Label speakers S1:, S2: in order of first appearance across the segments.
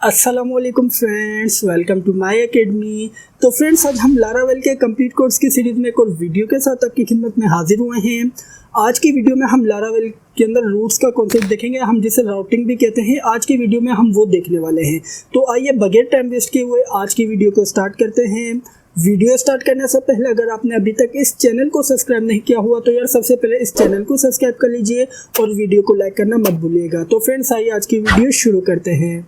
S1: अस्सलामुअलैकुम friends, welcome to my academy. तो friends, आज हम लारावेल के कंप्लीट कोर्स की सीरीज़ में एक और वीडियो के साथ आपकी खिदमत में हाजिर हुए हैं। आज की वीडियो में हम लारावेल के अंदर रूट्स का कॉन्सेप्ट देखेंगे, हम जिसे राउटिंग भी कहते हैं। आज की वीडियो में हम वो देखने वाले हैं। तो आइए बगैर टाइम वेस्ट किए हुए आज की वीडियो को स्टार्ट करते हैं। वीडियो स्टार्ट करने से पहले अगर आपने अभी तक इस चैनल को सब्सक्राइब नहीं किया हुआ तो यार सबसे पहले इस चैनल को सब्सक्राइब कर लीजिए और वीडियो को लाइक करना मत भूलिएगा। तो फ्रेंड्स, आइए आज की वीडियो शुरू करते हैं।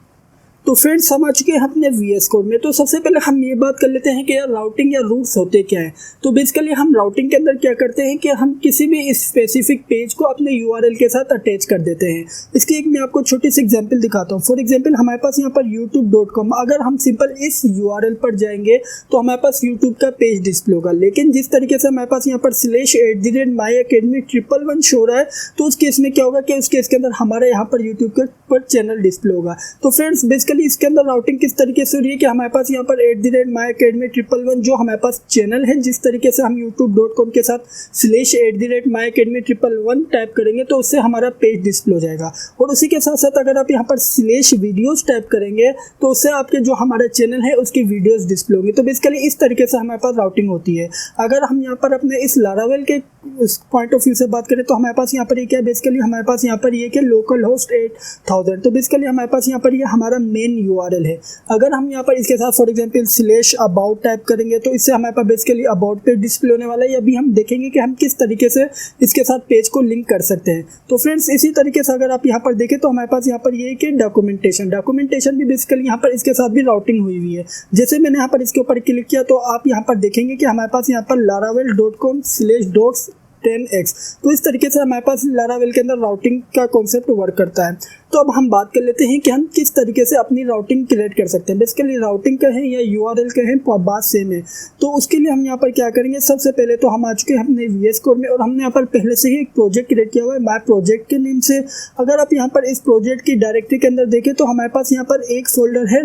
S1: तो फ्रेंड्स, हम आ चुके हैं अपने वीएस कोड में। तो सबसे पहले हम ये बात कर लेते हैं कि यार राउटिंग या रूट्स होते क्या है। तो बेसिकली हम राउटिंग के अंदर क्या करते हैं कि हम किसी भी स्पेसिफिक पेज को अपने यूआरएल के साथ अटैच कर देते हैं। इसकी एक मैं आपको छोटी सी एग्जांपल दिखाता हूँ। फॉर एग्जांपल, हमारे पास यहाँ पर youtube.com, अगर हम सिंपल इस यूआरएल पर जाएंगे तो हमारे पास यूट्यूब का पेज डिस्प्ले होगा। लेकिन जिस तरीके से हमारे पास यहाँ पर /@myacademy111 शो रहा है, तो उस केस में क्या होगा कि उस केस के अंदर हमारे यहाँ पर यूट्यूब के पर चैनल डिस्प्ले होगा। तो फ्रेंड्स, बेसिकली इसके अंदर राउटिंग किस तरीके से हो रही है कि हमारे पास यहाँ पर @myacademy111 जो हमारे पास चैनल है, जिस तरीके से हम youtube.com के साथ /@myacademy111 टाइप करेंगे तो उससे हमारा पेज डिस्प्ले हो जाएगा। और उसी के साथ साथ अगर आप यहाँ पर /videos टाइप करेंगे तो उससे आपके जो हमारा चैनल है उसकी वीडियोस डिस्प्ले होंगी। तो बेसिकली इस तरीके से हमारे पास राउटिंग होती है। अगर हम यहाँ पर अपने इस लारावेल के उस पॉइंट ऑफ व्यू से बात करें तो हमारे पास यहाँ पर ये क्या है, बेसिकली हमारे पास यहाँ पर ये क्या लोकल होस्ट 8000। तो बेसिकली हमारे पास यहाँ पर ये हमारा मेन यूआरएल है। अगर हम यहाँ पर इसके साथ फॉर एग्जांपल /about टाइप करेंगे तो इससे हमारे पास बेसिकली अबाउट पेज डिस्प्ले होने वाला है। अभी हम देखेंगे कि हम किस तरीके से इसके साथ पेज को लिंक कर सकते हैं। तो फ्रेंड्स, इसी तरीके से अगर आप यहाँ पर देखें तो हमारे पास यहाँ पर ये कि डॉक्यूमेंटेशन भी बेसिकली यहाँ पर इसके साथ भी राउटिंग हुई हुई है। जैसे मैंने यहाँ पर इसके ऊपर क्लिक किया तो आप यहाँ पर देखेंगे कि हमारे पास यहाँ पर laravel.com/docs10x। तो इस तरीके से हमारे पास लारावेल के अंदर राउटिंग का कॉन्सेप्ट वर्क करता है। तो अब हम बात कर लेते हैं कि हम किस तरीके से अपनी राउटिंग क्रिएट कर सकते हैं। बेसिकली राउटिंग कहें या यूआरएल कहें, बात सेम है। तो उसके लिए हम यहाँ पर क्या करेंगे, सबसे पहले तो हम आ चुके हैं अपने वीएस कोड में और हमने यहाँ पर पहले से ही एक प्रोजेक्ट क्रिएट किया हुआ है माय प्रोजेक्ट के नेम से। अगर आप यहाँ पर इस प्रोजेक्ट की डायरेक्टरी के अंदर देखें तो हमारे पास यहाँ पर एक फोल्डर है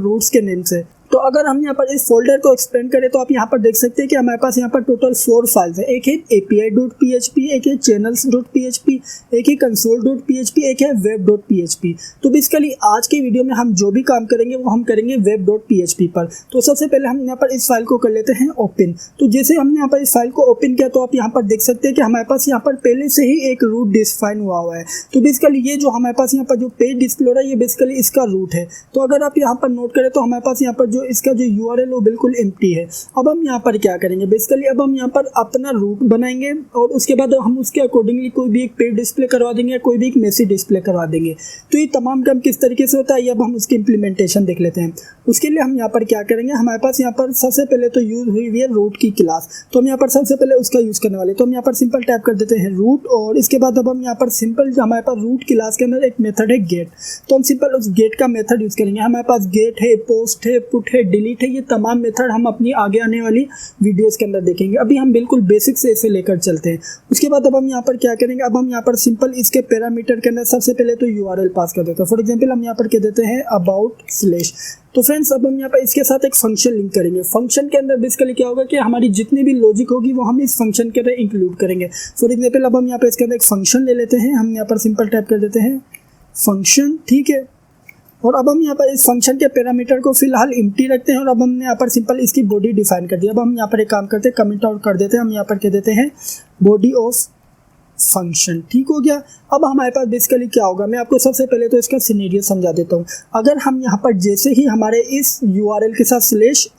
S1: रूट्स के नेम से। तो अगर हम यहाँ पर इस फोल्डर को एक्सपेंड करें तो आप यहाँ पर देख सकते हैं कि हमारे पास यहाँ पर टोटल 4 फाइल्स है। एक है api.php, एक है channels.php, एक है console.php, एक है web.php। तो बेसिकली आज की वीडियो में हम जो भी काम करेंगे वो हम करेंगे web.php पर। तो सबसे पहले हम यहाँ पर इस फाइल को कर लेते हैं ओपन। तो जैसे हमने यहाँ पर इस फाइल को ओपन किया तो आप यहाँ पर देख सकते हैं कि हमारे पास यहाँ पर पहले से ही एक रूट डिफाइन हुआ है। तो बेसिकली ये जो हमारे पास यहाँ पर जो पेज डिस्प्ले हो रहा है ये बेसिकली इसका रूट है। तो अगर आप यहाँ पर नोट करें तो हमारे पास यहाँ पर इसका जो यूआरएल वो बिल्कुल एम्प्टी है। अब हम यहाँ पर क्या करेंगे, बेसिकली अब हम यहाँ पर अपना रूट बनाएंगे और उसके बाद हम उसके अकॉर्डिंगली कोई भी एक पेज डिस्प्ले करवा देंगे या कोई भी एक मैसेज डिस्प्ले करवा देंगे। तो ये तमाम काम किस तरीके से होता है ये अब हम उसकी इंप्लीमेंटेशन देख लेते हैं। उसके लिए हम यहाँ पर क्या करेंगे, हमारे पास यहाँ पर सबसे पहले तो यूज हुई हुई है रूट की क्लास। तो हम यहाँ पर सबसे पहले उसका यूज करने वाले। तो हम यहाँ पर सिंपल टाइप कर देते हैं रूट और इसके बाद अब हम यहाँ पर सिंपल हमारे पास रूट क्लास के अंदर एक मेथड है गेट। तो हम सिंपल उस गेट का मेथड यूज करेंगे। हमारे पास गेट है, पोस्ट है, पुट है, डिलीट है, ये तमाम मेथड हम अपनी आगे आने वाली वीडियोस के अंदर देखेंगे। अभी हम बिल्कुल बेसिक से इसे लेकर चलते हैं। उसके बाद अब हम यहाँ पर क्या करेंगे, अब हम यहाँ पर सिंपल इसके पैरामीटर के अंदर सबसे पहले तो यूआरएल पास कर देते हैं। फॉर एग्जांपल हम यहाँ पर कह देते हैं about/। तो फ्रेंड्स, अब हम यहाँ पर इसके साथ एक फंक्शन लिंक करेंगे। फंक्शन के अंदर बेसिकली क्या होगा कि हमारी जितनी भी लॉजिक होगी वो हम इस फंक्शन के अंदर इंक्लूड करेंगे। फॉर एग्जांपल अब हम यहाँ पर इसके अंदर एक फंक्शन ले लेते हैं। हम यहाँ पर सिंपल टाइप कर देते हैं फंक्शन, ठीक है। और अब हम यहाँ पर इस फंक्शन के पैरामीटर को फिलहाल एम्प्टी रखते हैं और अब हमने यहाँ पर सिंपल इसकी बॉडी डिफाइन कर दिया। अब हम यहाँ पर एक काम करते हैं, कमेंट आउट कर देते हैं। हम यहाँ पर कह देते हैं बॉडी ऑफ फंक्शन, ठीक हो गया। अब हमारे पास बेसिकली क्या होगा, मैं आपको सबसे पहले तो इसका सिनेरियो समझा देता हूँ। अगर हम यहाँ पर जैसे ही हमारे इस यूआरएल के साथ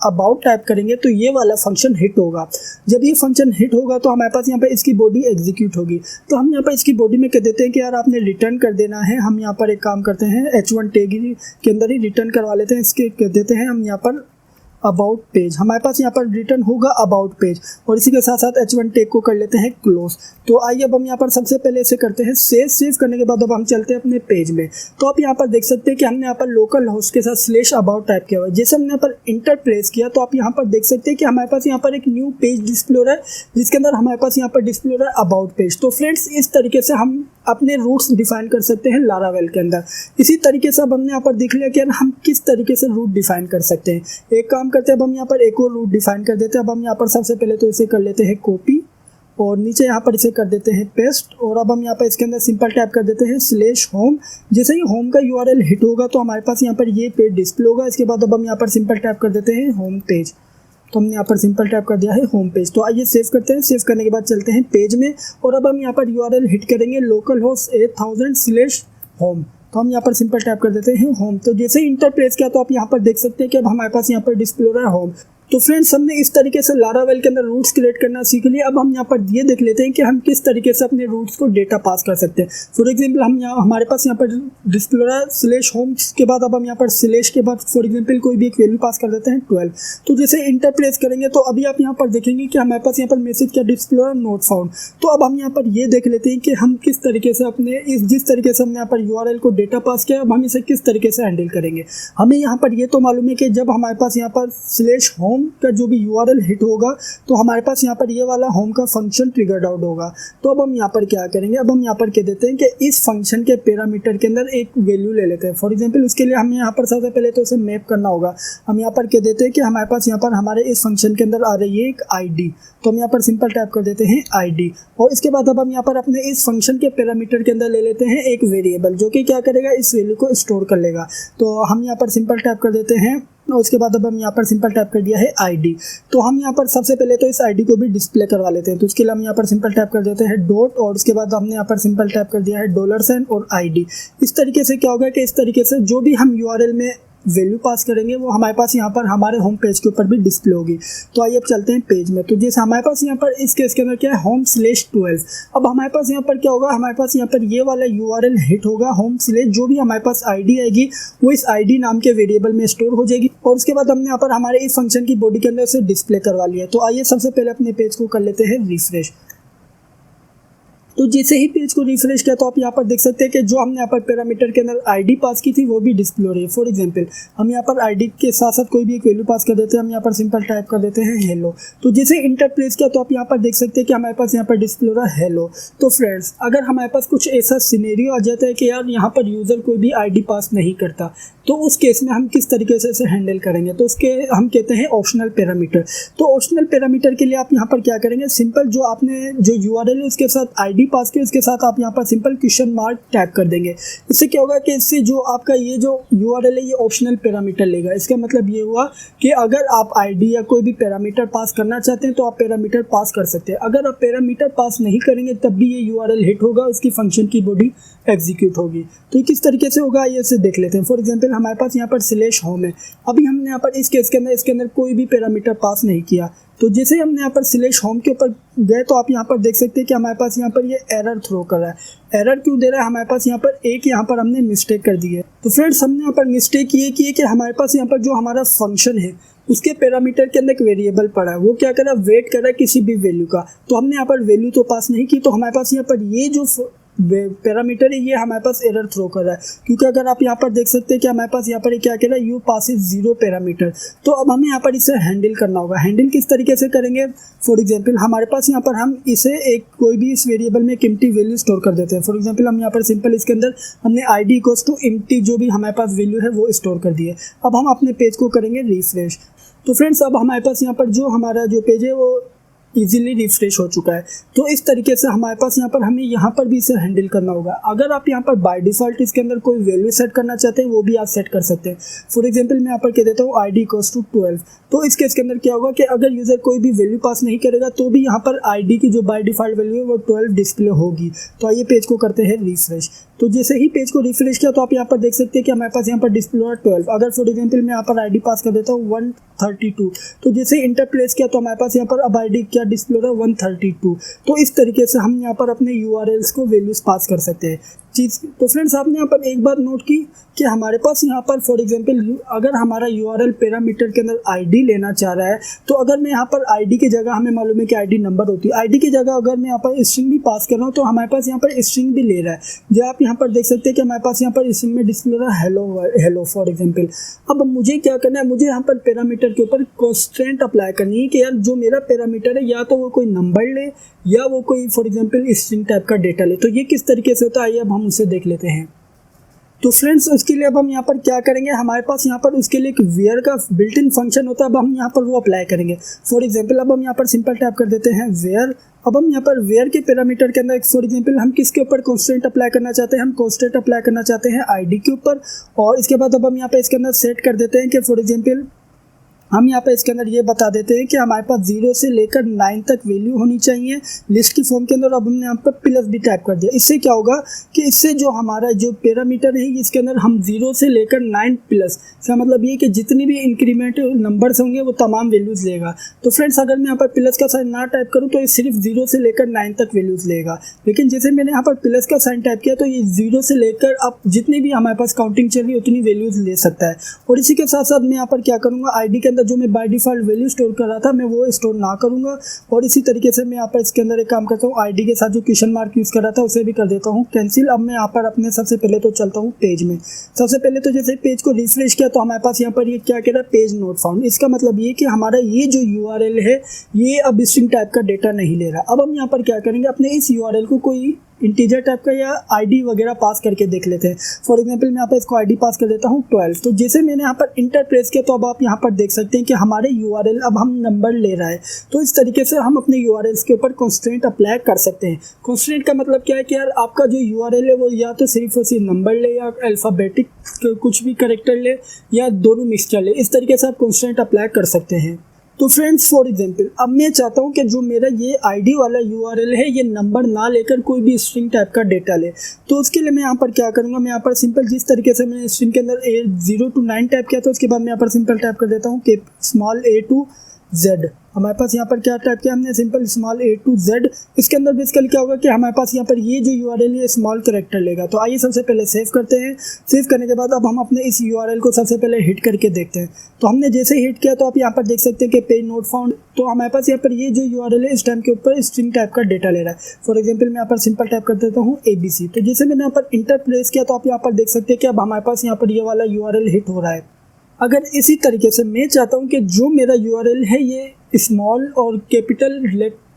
S1: /about टाइप करेंगे तो ये वाला फंक्शन हिट होगा। जब ये फंक्शन हिट होगा तो हमारे पास यहाँ पर इसकी बॉडी एग्जीक्यूट होगी। तो हम यहाँ पर इसकी बॉडी में कह देते हैं कि यार आपने रिटर्न कर देना है। हम यहाँ पर एक काम करते हैं h1 टैग के अंदर ही रिटर्न करवा लेते हैं। इसके कह देते हैं हम यहाँ पर अबाउट पेज। हमारे पास यहाँ पर रिटर्न होगा अबाउट पेज और इसी के साथ साथ h1 टैग को कर लेते हैं क्लोज। तो आइए अब हम यहाँ पर सबसे पहले इसे करते हैं सेव करने के बाद अब हम चलते हैं अपने पेज में। तो आप यहाँ पर देख सकते हैं कि हमने यहाँ पर लोकल होस्ट के साथ /about टाइप किया हुआ है। जैसे हमने यहाँ पर इंटर प्रेस किया तो आप यहाँ पर देख सकते हैं कि हमारे पास यहाँ पर एक न्यू पेज डिस्प्ले हो रहा है जिसके अंदर हमारे पास यहाँ पर डिस्प्ले हो रहा है अबाउट पेज। तो फ्रेंड्स, इस तरीके से हम अपने रूट्स डिफाइन कर सकते हैं लारावेल के अंदर। इसी तरीके से अब हमने यहाँ पर देख लिया कि हम किस तरीके से रूट डिफाइन कर सकते हैं। एक काम करते हैं, अब हम यहाँ पर एक और रूट डिफाइन कर देते हैं। अब हम यहाँ पर सबसे पहले तो इसे कर लेते हैं कॉपी और नीचे यहाँ पर इसे कर देते हैं पेस्ट। और अब हम यहाँ पर इसके अंदर सिंपल टाइप कर देते हैं /home। जैसे ही होम का URL हिट होगा तो हमारे पास यहाँ पर ये पेज डिस्प्ले होगा। इसके बाद अब हम यहाँ पर सिंपल टाइप कर देते हैं होम पेज। तो हमने यहाँ पर सिंपल टाइप कर दिया है होम पेज। तो आइए सेव करते हैं। सेव करने के बाद चलते हैं पेज में और अब हम यहाँ पर URL हिट करेंगे localhost 8000/home। तो हम यहाँ पर सिंपल टाइप कर देते हैं होम। तो जैसे ही इंटर प्रेस किया तो आप यहाँ पर देख सकते हैं कि अब हमारे पास यहाँ पर डिस्प्ले हो रहा है होम। तो फ्रेंड्स हमने इस तरीके से लारावेल के अंदर रूट्स क्रिएट करना सीख लिया। अब हम यहाँ पर ये देख लेते हैं कि हम किस तरीके से अपने रूट्स को डेटा पास कर सकते हैं। फॉर एग्जांपल हम यहाँ हमारे पास यहाँ पर डिस्प्ले हो रहा है /home के बाद अब हम यहाँ पर स्लैश के बाद फॉर एग्जांपल कोई भी एक वैल्यू पास कर देते हैं 12। तो जैसे इंटर प्रेस करेंगे तो अभी आप यहाँ पर देखेंगे कि हमारे पास यहाँ पर मैसेज क्या डिस्प्ले हो रहा है नोट फाउंड। तो अब हम यहाँ पर ये देख लेते हैं कि हम किस तरीके से अपने जिस तरीके से हमने यहाँ पर URL को डेटा पास किया अब हम इसे किस तरीके से हैंडल करेंगे। हमें यहाँ पर ये तो मालूम है कि जब हमारे पास यहाँ पर /home का जो भी URL हिट होगा तो हमारे पास यहाँ पर ये वाला होम का फंक्शन ट्रिगर्ड आउट होगा। तो अब हम यहाँ पर क्या करेंगे, अब हम यहाँ पर कह देते हैं कि इस फंक्शन के पैरामीटर के अंदर एक वैल्यू ले लेते हैं। फॉर एग्जांपल उसके लिए हमें यहाँ पर सबसे पहले तो उसे मैप करना होगा। हम यहाँ पर कह देते हैं कि हमारे पास यहाँ पर हमारे इस फंक्शन के अंदर आ रही है एक ID। तो हम यहाँ पर सिंपल टाइप कर देते हैं ID और इसके बाद अब हम यहाँ पर अपने इस फंक्शन के पैरामीटर के अंदर ले लेते हैं एक वेरिएबल जो कि क्या करेगा, इस वैल्यू को स्टोर कर लेगा। तो हम यहाँ पर सिंपल टाइप कर देते हैं और उसके बाद अब हम यहाँ पर सिंपल टाइप कर दिया है ID। तो हम यहाँ पर सबसे पहले तो इस ID को भी डिस्प्ले करवा लेते हैं। तो उसके लिए हम यहाँ पर सिंपल टाइप कर देते हैं डॉट और उसके बाद हमने यहाँ पर सिंपल टाइप कर दिया है $साइन और ID। इस तरीके से क्या होगा कि इस तरीके से जो भी हम URL में वैल्यू पास करेंगे वो हमारे पास यहाँ पर हमारे होम पेज के ऊपर भी डिस्प्ले होगी। तो आइए अब चलते हैं पेज में। तो जैसे हमारे पास यहाँ पर इस केस के अंदर क्या है home/12। अब हमारे पास यहाँ पर क्या होगा, हमारे पास यहाँ पर ये वाला URL हिट होगा home/ जो भी हमारे पास ID आएगी वो इस ID नाम के वेरिएबल में स्टोर हो जाएगी। और उसके बाद हमने यहाँ पर हमारे इस फंक्शन की बॉडी के अंदर से डिस्प्ले करवा लिया। तो आइए सबसे पहले अपने पेज को कर लेते हैं रिफ्रेश। तो जैसे ही पेज को रिफ्रेश किया तो आप यहाँ पर देख सकते हैं कि जो हमने यहाँ पर पैरामीटर के अंदर ID पास की थी वो भी डिस्प्ले हो रही है। फॉर एग्जांपल हम यहाँ पर ID के साथ साथ कोई भी एक वैल्यू पास कर देते हैं। हम यहाँ पर सिंपल टाइप कर देते हैं हेलो। तो जैसे इंटर प्रेस किया तो आप यहाँ पर देख सकते हैं कि हमारे पास यहाँ पर डिस्प्ले हो रहा है हेलो। तो फ्रेंड्स अगर हमारे पास कुछ ऐसा सिनेरियो आ जाता है कि यार यहाँ पर यूज़र कोई भी ID पास नहीं करता तो उस केस में हम किस तरीके से इसे हैंडल करेंगे। तो उसके हम कहते हैं ऑप्शनल पैरामीटर। तो ऑप्शनल पैरामीटर के लिए आप यहाँ पर क्या करेंगे, सिंपल जो आपने जो URL है उसके साथ ID पास किया उसके साथ आप यहाँ पर सिंपल $मार्क टाइप कर देंगे। इससे क्या होगा कि इससे जो आपका ये जो URL है ये ऑप्शनल पैरामीटर लेगा। इसका मतलब ये हुआ कि अगर आप ID या कोई भी पैरामीटर पास करना चाहते हैं तो आप पैरामीटर पास कर सकते हैं। अगर आप पैरामीटर पास नहीं करेंगे तब भी ये URL हिट होगा, उसकी फंक्शन की बॉडी एग्जीक्यूट होगी। तो ये किस तरीके से होगा ये से देख लेते हैं। फॉर एग्जांपल हमारे पास यहाँ पर /home है। अभी हमने यहाँ पर इस केस के अंदर इसके अंदर कोई भी पैरामीटर पास नहीं किया। तो जैसे ही हमने यहाँ पर /home के ऊपर गए तो आप यहाँ पर देख सकते हैं कि हमारे पास यहाँ पर ये एरर थ्रो कर रहा है। एरर क्यों दे रहा है, हमारे पास यहाँ पर यहाँ पर हमने मिस्टेक कर दी है। तो फ्रेंड्स हमने यहाँ पर मिस्टेक ये की है कि हमारे पास यहाँ पर जो हमारा फंक्शन है उसके पैरामीटर के अंदर एक वेरिएबल पड़ा है, वो क्या कर रहा है, वेट कर रहा है किसी भी वैल्यू का। तो हमने यहाँ पर वैल्यू तो पास नहीं की तो हमारे पास यहाँ पर ये जो पैरामीटर है ये हमारे पास एरर थ्रो कर रहा है। क्योंकि अगर आप यहाँ पर देख सकते हैं कि हमारे पास यहाँ पर क्या कह रहा है, यू पासिस 0 पैरामीटर। तो अब हमें यहाँ पर इसे हैंडल करना होगा। हैंडल किस तरीके से करेंगे, फॉर एग्जांपल हमारे पास यहाँ पर हम इसे एक कोई भी इस वेरिएबल में एक एम्प्टी वैल्यू स्टोर कर देते हैं। फॉर एग्जांपल हम यहाँ पर सिंपल इसके अंदर हमने ID इक्वल्स टू एम्प्टी जो भी हमारे पास वैल्यू है वो स्टोर कर दी है। अब हम अपने पेज को करेंगे रिफ्रेश। तो फ्रेंड्स अब हमारे पास यहाँ पर जो हमारा जो पेज है वो इजीली रिफ्रेश हो चुका है। तो इस तरीके से हमारे पास यहाँ पर हमें यहाँ पर भी इसे हैंडल करना होगा। अगर आप यहाँ पर बाय डिफ़ॉल्ट इसके अंदर कोई वैल्यू सेट करना चाहते हैं वो भी आप सेट कर सकते हैं। फॉर एग्जांपल मैं यहाँ पर कह देता हूँ ID इक्वल्स टू 12। तो इस केस के अंदर क्या होगा कि अगर यूज़र कोई भी वैल्यू पास नहीं करेगा तो भी यहाँ पर ID की जो बाय डिफ़ॉल्ट वैल्यू है वो 12 डिस्प्ले होगी। तो आइए पेज को करते हैं रिफ्रेश। तो जैसे ही पेज को रिफ्रेश किया तो आप यहाँ पर देख सकते हैं कि हमारे पास यहाँ पर डिस्प्ले हो रहा है 12। अगर फॉर एग्जांपल मैं यहाँ पर ID पास कर देता हूँ 132। तो जैसे ही इंटर प्लेस किया तो हमारे पास यहाँ पर अब ID क्या डिस्प्ले हो रहा है 132। तो इस तरीके से हम यहाँ पर अपने URLs को वैल्यूज पास कर सकते हैं चीज़। तो फ्रेंड्स आपने यहाँ पर एक बात नोट की कि हमारे पास यहाँ पर फॉर एग्जांपल अगर हमारा URL पैरामीटर के अंदर ID लेना चाह रहा है तो अगर मैं यहाँ पर ID की जगह, हमें मालूम है कि ID नंबर होती है, ID की जगह अगर मैं यहाँ पर स्ट्रिंग भी पास कर रहा हूँ तो हमारे पास यहाँ पर स्ट्रिंग भी ले रहा है। जो आप यहाँ पर देख सकते हैं कि हमारे पास यहाँ पर स्ट्रिंग में डिस्प्ले हो रहा है हेलो फॉर एग्जाम्पल। अब मुझे क्या करना है, मुझे यहाँ पर पैरामीटर के ऊपर कंस्ट्रेंट अप्लाई करनी है कि यार जो मेरा पैरामीटर है या तो वो कोई नंबर ले या वो कोई फॉर एग्जांपल स्ट्रिंग टाइप का डेटा ले। तो ये किस तरीके से होता है आइए अब हम उसे देख लेते हैं। तो फ्रेंड्स उसके लिए अब हम यहाँ पर क्या करेंगे, हमारे पास यहाँ पर उसके लिए एक वेयर का बिल्ट इन फंक्शन होता है, अब हम यहाँ पर वो अप्लाई करेंगे। फॉर एग्जांपल अब हम यहाँ पर सिंपल टाइप कर देते हैं वेयर। अब हम यहाँ पर वेयर के पैरामीटर के अंदर फॉर एग्जांपल हम किसके ऊपर कांस्टेंट अप्लाई करना चाहते हैं, हम कांस्टेंट अप्लाई करना चाहते हैं आईडी के ऊपर। और इसके बाद अब हम यहाँ पर इसके अंदर सेट कर देते हैं कि फॉर एग्जांपल हम यहाँ पे इसके अंदर ये बता देते हैं कि हमारे पास 0 से लेकर 9 तक वैल्यू होनी चाहिए लिस्ट की फॉर्म के अंदर। अब हमने यहाँ पर प्लस भी टाइप कर दिया। इससे क्या होगा कि इससे जो हमारा जो पैरामीटर है इसके अंदर हम 0 से लेकर 9 प्लस, इसका मतलब ये कि जितनी भी इंक्रीमेंट नंबर्स होंगे वो तमाम वैल्यूज़ लेगा। तो फ्रेंड्स अगर मैं यहाँ पर प्लस का साइन ना टाइप करूँ तो ये सिर्फ 0 से लेकर 9 तक वैल्यूज़ लेगा, लेकिन जैसे मैंने यहाँ पर प्लस का साइन टाइप किया तो ये 0 से लेकर अब जितनी भी हमारे पास काउंटिंग चल रही है उतनी वैल्यूज़ ले सकता है। और इसी के साथ साथ मैं यहाँ पर क्या करूँगा, आई.डी के अंदर जो मैं बाय डिफॉल्ट वैल्यू स्टोर कर रहा था मैं वो स्टोर ना करूंगा। और इसी तरीके से मैं यहाँ पर इसके अंदर एक काम करता हूँ, आईडी के साथ जो क्वेश्चन मार्क यूज़ कर रहा था उसे भी कर देता हूँ कैंसिल। अब मैं यहाँ पर अपने सबसे पहले तो चलता हूँ पेज में। सबसे पहले तो जैसे पेज को रिफ्रेश किया तो हमारे पास यहाँ पर ये क्या कह रहा है, पेज नोट फाउंड। इसका मतलब ये कि हमारा ये जो यूआरएल है ये अब स्ट्रिंग टाइप का डेटा नहीं ले रहा। अब हम यहाँ पर क्या करेंगे, अपने इस यूआरएल को कोई इंटीजर टाइप का या आईडी वगैरह पास करके देख लेते हैं। फॉर एग्जांपल मैं यहाँ पर इसको आईडी पास कर देता हूँ 12। तो जैसे मैंने यहाँ पर इंटर प्रेस किया तो अब आप यहाँ पर देख सकते हैं कि हमारे यूआरएल अब हम नंबर ले रहा है। तो इस तरीके से हम अपने यूआरएल्स के ऊपर कंस्ट्रेंट अप्लाई कर सकते हैं। कंस्ट्रेंट का मतलब क्या है कि यार आपका जो यूआरएल है वो या तो सिर्फ और सिर्फ नंबर ले या अल्फ़ाबेटिक कुछ भी कैरेक्टर ले या दोनों मिक्सचर ले, इस तरीके से आप कंस्ट्रेंट अप्लाई कर सकते हैं। तो फ्रेंड्स फॉर एग्जांपल अब मैं चाहता हूं कि जो मेरा ये आईडी वाला यूआरएल है ये नंबर ना लेकर कोई भी स्ट्रिंग टाइप का डेटा ले। तो उसके लिए मैं यहाँ पर क्या करूँगा, मैं यहाँ पर सिंपल जिस तरीके से मैंने स्ट्रिंग के अंदर 0 to 9 टाइप किया था उसके बाद मैं यहाँ पर सिंपल टाइप कर देता हूँ कि स्मॉल a to z। हमारे पास यहाँ पर क्या टाइप किया हमने, simple small a to z। इसके अंदर बेसिकली क्या होगा कि हमारे पास यहाँ पर ये जो यूआरएल है स्मॉल कैरेक्टर लेगा। तो आइए सबसे पहले सेव करते हैं। सेव करने के बाद अब हम अपने इस यूआरएल को सबसे पहले हिट करके देखते हैं। तो हमने जैसे हिट किया तो आप यहाँ पर देख सकते हैं कि पेज नोट फाउंड। तो हमारे पास यहाँ पर ये जो यूआरएल है इस टाइम के ऊपर स्ट्रिंग टाइप का डेटा ले रहा है। फॉर एग्जाम्पल मैं यहाँ पर सिंपल टाइप कर देता हूँ ABC। तो जैसे मैंने यहाँ पर इंटर प्रेस किया तो आप यहाँ पर देख सकते हैं कि अब हमारे पास यहाँ पर ये वाला यूआरएल हिट हो रहा है। अगर इसी तरीके से मैं चाहता हूँ कि जो मेरा यूआरएल है ये स्मॉल और कैपिटल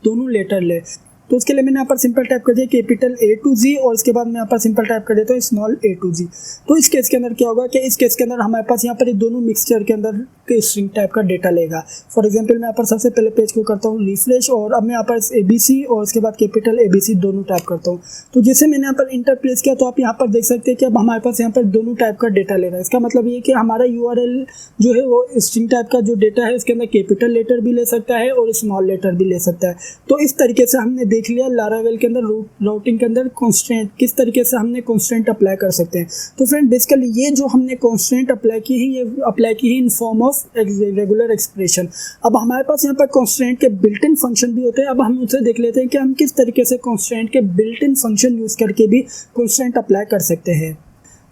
S1: दोनों लेटर ले, तो उसके लिए मैंने यहाँ पर सिंपल टाइप कर दिया कैपिटल A to Z और इसके बाद मैं यहाँ पर सिंपल टाइप कर देता हूँ स्मॉल a to Z। तो इस केस के अंदर क्या होगा कि इस केस के अंदर हमारे पास यहाँ पर ये दोनों मिक्सचर के अंदर के स्ट्रिंग टाइप का डेटा लेगा। फॉर एग्जांपल मैं यहाँ पर सबसे पहले पेज को करता हूँ रिफ्रेश और अब मैं यहाँ पर ABC और उसके बाद कैपिटल ABC दोनों टाइप करता हूँ। तो जैसे मैंने यहाँ पर इंटर प्रेस किया तो आप यहाँ पर देख सकते हैं कि अब हमारे पास यहाँ पर दोनों टाइप का डेटा ले रहा है। इसका मतलब ये कि हमारा यूआरएल जो है वो स्ट्रिंग टाइप का जो डेटा है उसके अंदर कैपिटल लेटर भी ले सकता है और स्मॉल लेटर भी ले सकता है। तो इस तरीके से हमने देख लिया लारावेल के अंदर राउटिंग के अंदर कॉन्स्टेंट किस तरीके से हमने कॉन्स्टेंट अप्लाई कर सकते हैं। तो फ्रेंड बेसिकली ये जो हमने कॉन्स्टेंट अप्लाई की है ये अप्लाई की है in form of regular expression. अब हमारे पास यहाँ पर कॉन्स्टेंट के बिल्ट इन फंक्शन भी होते हैं। अब हम उसे देख लेते हैं कि हम किस तरीके से कॉन्स्टेंट के बिल्ट इन फंक्शन यूज करके भी कॉन्स्टेंट अप्लाई कर सकते हैं।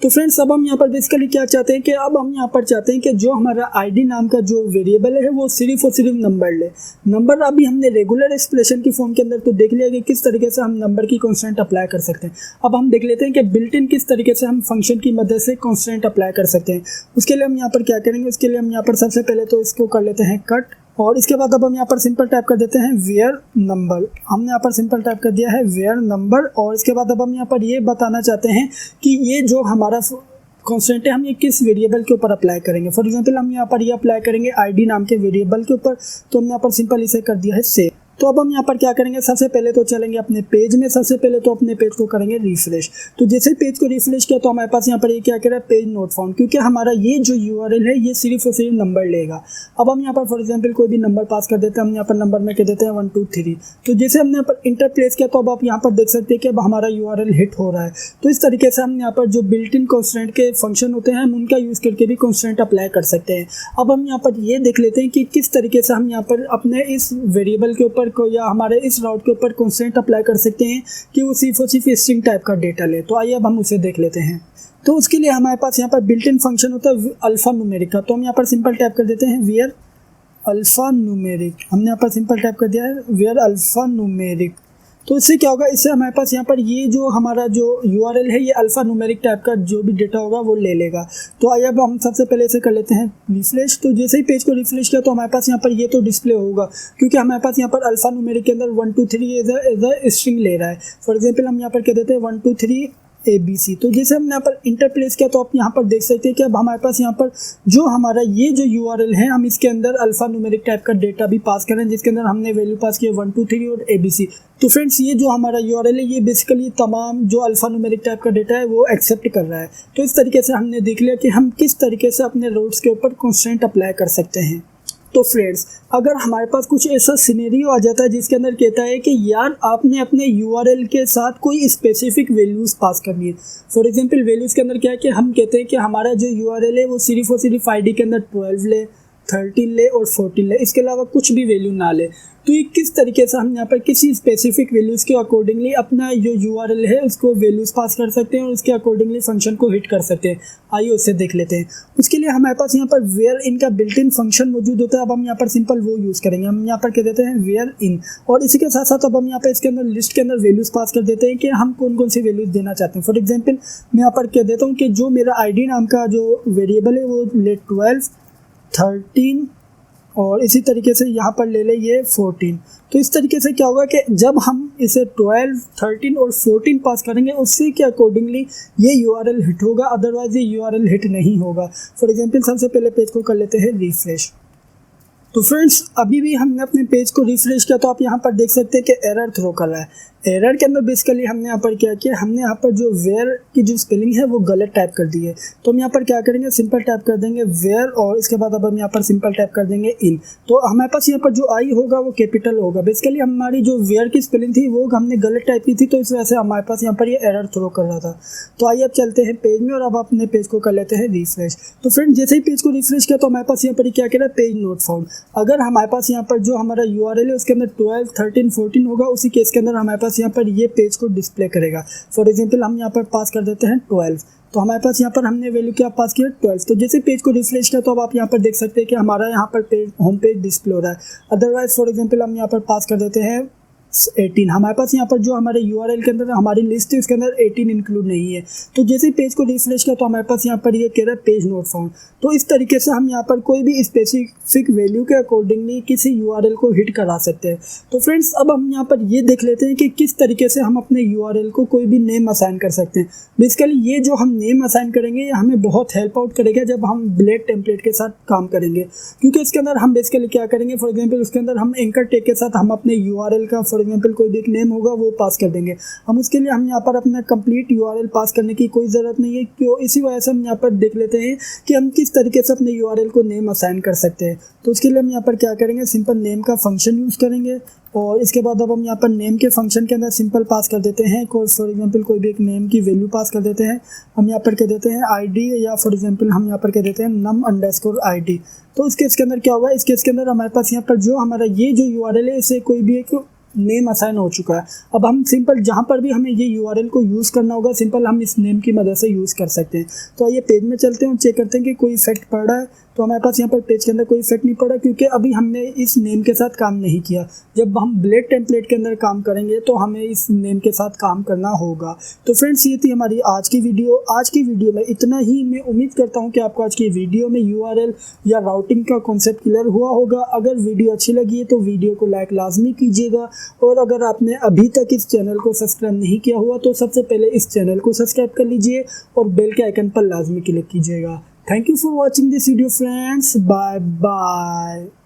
S1: तो फ्रेंड्स अब हम यहाँ पर बेसिकली क्या चाहते हैं कि अब हम यहाँ पर चाहते हैं कि जो हमारा आईडी नाम का जो वेरिएबल है वो सिर्फ और सिर्फ नंबर ले। नंबर अभी हमने रेगुलर एक्सप्रेशन की फॉर्म के अंदर तो देख लिया कि किस तरीके से हम नंबर की कांस्टेंट अप्लाई कर सकते हैं। अब हम देख लेते हैं कि बिल्ट इन किस तरीके से हम फंक्शन की मदद से कांस्टेंट अप्लाई कर सकते हैं। उसके लिए हम यहाँ पर क्या करेंगे, उसके लिए हम यहाँ पर सबसे पहले तो इसको कर लेते हैं कट और इसके बाद अब हम यहाँ पर सिंपल टाइप कर देते हैं वेयर नंबर। हमने यहाँ पर सिंपल टाइप कर दिया है वेयर नंबर और इसके बाद अब हम यहाँ पर ये बताना चाहते हैं कि ये जो हमारा कॉन्स्टेंट है हम ये किस वेरिएबल के ऊपर अप्लाई करेंगे। फॉर एग्जांपल हम यहाँ पर ये अप्लाई करेंगे आईडी नाम के वेरिएबल के ऊपर। तो हमने यहाँ पर सिंपल इसे कर दिया है सेव। तो अब हम यहाँ पर क्या करेंगे, सबसे पहले तो चलेंगे अपने पेज में। सबसे पहले तो अपने पेज को करेंगे रिफ्रेश। तो जैसे पेज को रिफ्रेश किया तो हमारे पास यहाँ पर ये क्या कह रहा है पेज नोट फाउंड, क्योंकि हमारा ये जो यूआरएल है ये सिर्फ और सिर्फ नंबर लेगा। अब हम यहाँ पर फॉर एग्जांपल कोई भी नंबर पास कर देते हैं। हम यहाँ पर नंबर में कह देते हैं 1 2 3। तो जैसे हमने यहाँ पर इंटर प्लेस किया तो अब आप यहाँ पर देख सकते हैं कि अब हमारा यूआरएल हिट हो रहा है। तो इस तरीके से हम यहाँ पर जो बिल्ट इन कॉन्स्टेंट के फंक्शन होते हैं हम उनका यूज़ करके भी कॉन्स्टेंट अप्लाई कर सकते हैं। अब हम यहाँ पर ये देख लेते हैं कि किस तरीके से हम यहाँ पर अपने इस वेरिएबल के ऊपर या हमारे इस राउट के ऊपर कॉन्स्टेंट अप्लाई कर सकते हैं कि वो सिर्फ और सिर्फ स्ट्रिंग टाइप का डेटा ले। तो आइए अब हम उसे देख लेते हैं। तो उसके लिए हमारे पास यहाँ पर बिल्ट इन फंक्शन होता है अल्फा न्यूमेरिक का। तो हम यहाँ पर सिंपल टाइप कर देते हैं वेयर अल्फा न्यूमेरिक। हमने यहाँ पर सिंपल टाइप कर दिया है वेयर अल्फा न्यूमेरिक। तो इससे क्या होगा, इससे हमारे पास यहाँ पर ये जो हमारा जो यूआरएल है ये अल्फा न्यूमेरिक टाइप का जो भी डेटा होगा वो ले लेगा। तो आइए अब हम सबसे पहले इसे कर लेते हैं रिफ्रेश। तो जैसे ही पेज को रिफ्रेश किया तो हमारे पास यहाँ पर ये तो डिस्प्ले होगा, क्योंकि हमारे पास यहाँ पर अल्फा न्यूमेरिक के अंदर 1 2 3 एज अ स्ट्रिंग ले रहा है। फॉर एग्जाम्पल हम यहाँ पर कह देते हैं 1 2 3 ABC। तो जैसे हमने यहाँ पर इंटर प्लेस किया तो आप यहाँ पर देख सकते हैं कि अब हमारे पास यहाँ पर जो हमारा ये जो URL है, हम इसके अंदर अल्फा न्यूमेरिक टाइप का डेटा भी पास करें, जिसके अंदर हमने वैल्यू पास किया 1 2 3 और ABC। तो फ्रेंड्स ये जो हमारा URL है, ये बेसिकली तमाम जो अल्फा न्यूमेरिक टाइप का डेटा है वो एक्सेप्ट कर रहा है। तो इस तरीके से हमने देख लिया कि हम किस तरीके से अपने रूट्स के ऊपर कंस्ट्रेंट अप्लाई कर सकते हैं। तो फ्रेंड्स, अगर हमारे पास कुछ ऐसा सिनेरियो आ जाता है जिसके अंदर कहता है कि यार आपने अपने URL के साथ कोई स्पेसिफिक वैल्यूज़ पास करनी है। फॉर एग्जांपल वैल्यूज़ के अंदर क्या है कि हम कहते हैं कि हमारा जो URL है वो सिर्फ और सिर्फ ID के अंदर 12 ले, 13 ले और 14 ले, इसके अलावा कुछ भी वैल्यू ना ले। तो ये किस तरीके से हम यहाँ पर किसी स्पेसिफिक वैल्यूज़ के अकॉर्डिंगली अपना जो URL है उसको वैल्यूज़ पास कर सकते हैं और उसके अकॉर्डिंगली फंक्शन को हिट कर सकते हैं। आइए उससे देख लेते हैं। उसके लिए हमारे पास यहाँ पर वेयर इन का बिल्ट इन फंक्शन मौजूद होता है। अब हम यहाँ पर सिंपल वो यूज़ करेंगे। हम यहाँ पर कह देते हैं वेयर इन, और इसी के साथ साथ अब हम यहाँ पर इसके अंदर लिस्ट के अंदर वैल्यूज़ पास कर देते हैं कि हम कौन कौन सी वैल्यूज़ देना चाहते हैं। फॉर एग्जाम्पल मैं यहाँ पर कह देता हूँ कि जो मेरा ID नाम का जो वेरिएबल है वो ले 12, 13 और इसी तरीके से यहाँ पर ले ले ये 14। तो इस तरीके से क्या होगा कि जब हम इसे 12, 13 और 14 पास करेंगे उसी के अकॉर्डिंगली ये URL हिट होगा, अदरवाइज ये URL हिट नहीं होगा। फॉर एग्जांपल सबसे पहले पेज को कर लेते हैं रिफ्रेश। तो फ्रेंड्स, अभी भी हमने अपने पेज को रिफ्रेश किया तो आप यहाँ पर देख सकते हैं कि एरर थ्रो कर रहा है। एरर के अंदर बेसिकली हमने यहाँ पर क्या किया, हमने यहाँ पर जो वेयर की जो स्पेलिंग है वो गलत टाइप कर दी है। तो हम यहाँ पर क्या करेंगे, सिंपल टाइप कर देंगे वेयर, और इसके बाद अब हम यहाँ पर सिंपल टाइप कर देंगे इन। तो हमारे पास यहाँ पर जो आई होगा वो कैपिटल होगा। बेसिकली हमारी जो वेयर की स्पेलिंग थी वो हमने गलत टाइप की थी, तो इस वजह से हमारे पास यहाँ पर ये एरर थ्रो कर रहा था। तो आइए अब चलते हैं पेज में और अब अपने पेज को कर लेते हैं रिफ्रेश। तो फ्रेंड, जैसे ही पेज को रिफ्रेश किया तो हमारे पास यहाँ पर क्या कह रहा है, पेज नोट फाउंड। अगर हमारे पास यहाँ पर जो हमारा URL है उसके अंदर 12, 13, 14 होगा, उसी केस के अंदर हमारे पास यहाँ पर ये पेज को डिस्प्ले करेगा। फॉर एग्जांपल हम यहाँ पर पास कर देते हैं 12। तो हमारे पास यहाँ पर हमने वैल्यू क्या पास किया, 12। तो जैसे पेज को रिफ्रेश किया तो अब आप यहाँ पर देख सकते हैं कि हमारा यहाँ पर पेज होम पेज डिस्प्ले हो रहा है। अदरवाइज फॉर एग्जांपल हम यहाँ पर पास कर देते हैं 18। हमारे पास यहाँ पर जो हमारे URL के अंदर हमारी लिस्ट है उसके अंदर 18 इंक्लूड नहीं है। तो जैसे पेज को रिफ्रेश किया तो हमारे पास यहाँ पर ये कह रहा है पेज नोट फाउंड। तो इस तरीके से हम यहाँ पर कोई भी स्पेसिफिक वैल्यू के अकॉर्डिंगली किसी URL को हिट करा सकते हैं। तो फ्रेंड्स, अब हम यहाँ पर ये देख लेते हैं कि किस तरीके से हम अपने URL को कोई भी नेम असाइन कर सकते हैं। बेसिकली ये जो हम नेम असाइन करेंगे ये हमें बहुत हेल्प आउट करेगा जब हम ब्लेड टेम्पलेट के साथ काम करेंगे, क्योंकि इसके अंदर हम बेसिकली क्या करेंगे, फॉर एग्जाम्पल उसके अंदर हम एंकर टैग के साथ हम अपने URL का फॉर एग्जाम्पल कोई भी एक नेम होगा वो पास कर देंगे। हम उसके लिए हम यहाँ पर अपना कंप्लीट URL पास करने की कोई ज़रूरत नहीं है, क्यों, इसी वजह से हम यहाँ पर देख लेते हैं कि हम किस तरीके से अपने URL को नेम असाइन कर सकते हैं। तो उसके लिए हम यहाँ पर क्या करेंगे, सिंपल नेम का फंक्शन यूज़ करेंगे और इसके बाद अब हम यहाँ पर नेम के फंक्शन के अंदर सिंपल पास कर देते हैं फॉर एग्जांपल कोई भी एक नेम की वैल्यू पास कर देते हैं। हम यहाँ पर कह देते हैं ID, या फॉर एग्जांपल हम यहाँ पर कह देते हैं num_id। तो इस केस के अंदर क्या होगा, इस केस के अंदर हमारे पास यहाँ पर जो हमारा ये जो URL है इसे कोई भी एक नेम असाइन हो चुका है। अब हम सिंपल जहाँ पर भी हमें ये URL को यूज़ करना होगा, सिंपल हम इस नेम की मदद से यूज़ कर सकते हैं। तो आइए पेज में चलते हैं और चेक करते हैं कि कोई इफेक्ट पड़ रहा है। तो हमारे पास यहाँ पर पेज के अंदर कोई इफेक्ट नहीं पड़ा, क्योंकि अभी हमने इस नेम के साथ काम नहीं किया। जब हम ब्लेड टेम्पलेट के अंदर काम करेंगे तो हमें इस नेम के साथ काम करना होगा। तो फ्रेंड्स, ये थी हमारी आज की वीडियो। आज की वीडियो में इतना ही। मैं उम्मीद करता हूँ कि आपको आज की वीडियो में URL या राउटिंग का कॉन्सेप्ट क्लियर हुआ होगा। अगर वीडियो अच्छी लगी है तो वीडियो को लाइक लाजमी कीजिएगा, और अगर आपने अभी तक इस चैनल को सब्सक्राइब नहीं किया हुआ तो सबसे पहले इस चैनल को सब्सक्राइब कर लीजिए और बेल के आइकन पर लाजमी क्लिक कीजिएगा। Thank you for watching this video, friends. Bye bye.